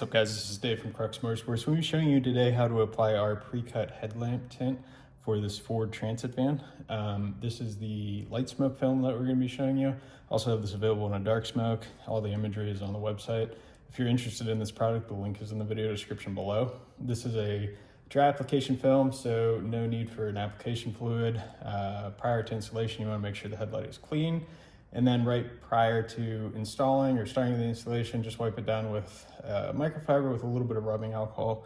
what's up guys, this is Dave from Crux Motorsports. We'll be showing you today how to apply our pre-cut headlamp tint for this Ford Transit van. This is the light smoke film that we're going to be showing you. Also have this available in a dark smoke. All the imagery is on the website. If you're interested in this product, the link is in the video description below. This is a dry application film, so no need for an application fluid. Prior to installation, you want to make sure the headlight is clean. And then right prior to installing or starting the installation, just wipe it down with microfiber with a little bit of rubbing alcohol.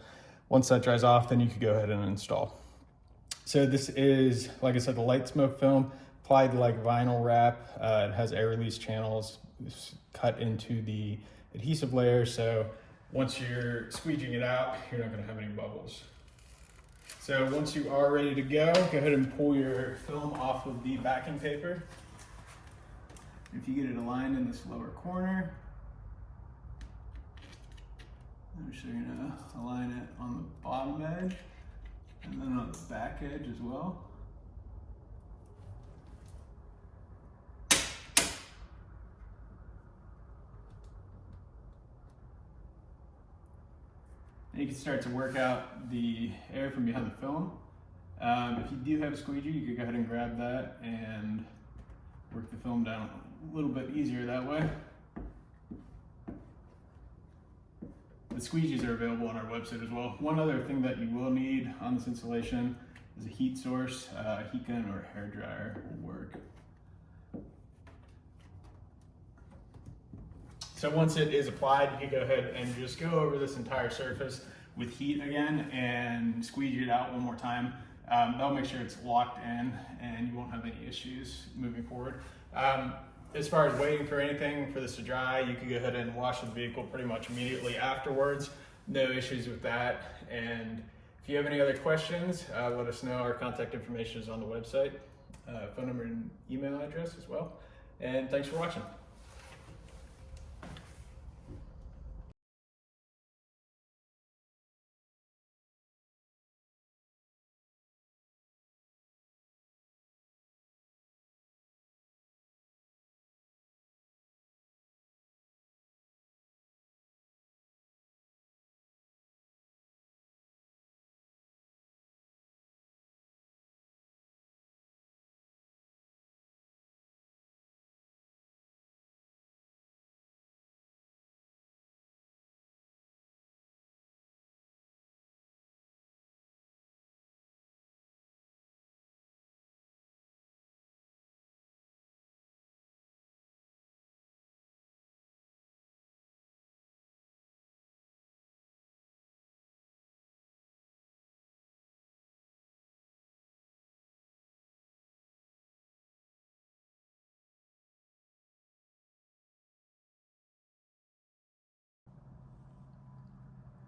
Once that dries off, then you can go ahead and install. So this is, like I said, the light smoke film applied like vinyl wrap. It has air release channels cut into the adhesive layer. So once you're squeegeeing it out, you're not going to have any bubbles. So once you are ready to go ahead and pull your film off of the backing paper. If you get it aligned in this lower corner, I'm just going to align it on the bottom edge and then on the back edge as well. And you can start to work out the air from behind the film. If you do have a squeegee, you can go ahead and grab that and work the film down a little bit easier that way. The squeegees are available on our website as well. One other thing that you will need on this installation is a heat source. A heat gun or a hair dryer will work. So once it is applied, you can go ahead and just go over this entire surface with heat again and squeegee it out one more time. That'll make sure it's locked in and you won't have any issues moving forward. As far as waiting for anything for this to dry, you can go ahead and wash the vehicle pretty much immediately afterwards. No issues with that. And if you have any other questions, let us know. Our contact information is on the website, phone number and email address as well. And thanks for watching.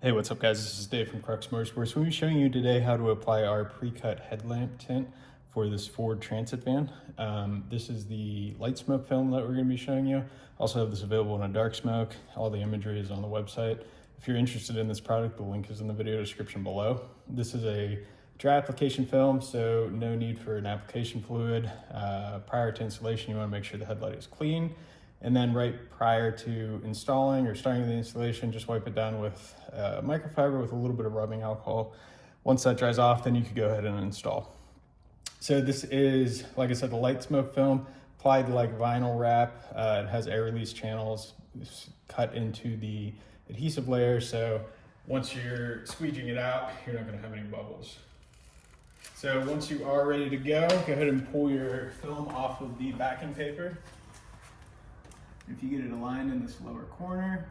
Hey, what's up guys, this is Dave from Crux Motorsports. We'll be showing you today how to apply our pre-cut headlamp tint for this Ford Transit van. This is the light smoke film that we're going to be showing you. Also have this available in a dark smoke. All the imagery is on the website. If you're interested in this product, the link is in the video description below. This is a dry application film, so no need for an application fluid. Prior to installation, you want to make sure the headlight is clean. And then right prior to installing or starting the installation, just wipe it down with microfiber with a little bit of rubbing alcohol. Once that dries off, then you can go ahead and install. So this is, like I said, the light smoke film applied like vinyl wrap. It has air release channels cut into the adhesive layer. So once you're squeegeeing it out, you're not going to have any bubbles. So once you are ready to go ahead and pull your film off of the backing paper. If you get it aligned in this lower corner,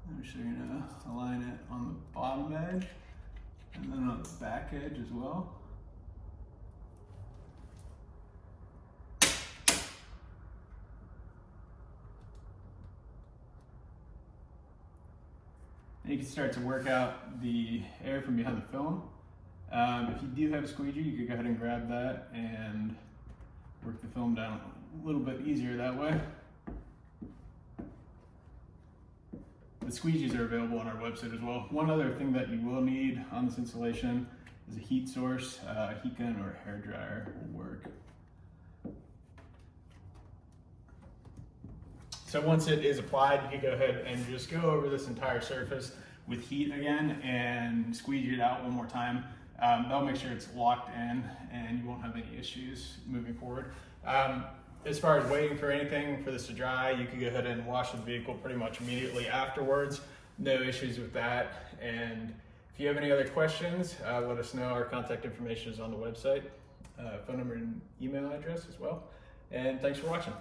I'm just going to align it on the bottom edge and then on the back edge as well. And you can start to work out the air from behind the film. If you do have a squeegee, you can go ahead and grab that and work the film down a little bit easier that way. The squeegees are available on our website as well. One other thing that you will need on this installation is a heat source. A heat gun or a hair dryer will work. So once it is applied, you can go ahead and just go over this entire surface with heat again and squeegee it out one more time. That'll make sure it's locked in and you won't have any issues moving forward. As far as waiting for anything for this to dry, you can go ahead and wash the vehicle pretty much immediately afterwards. No issues with that. And if you have any other questions, let us know. Our contact information is on the website, phone number and email address as well. And thanks for watching.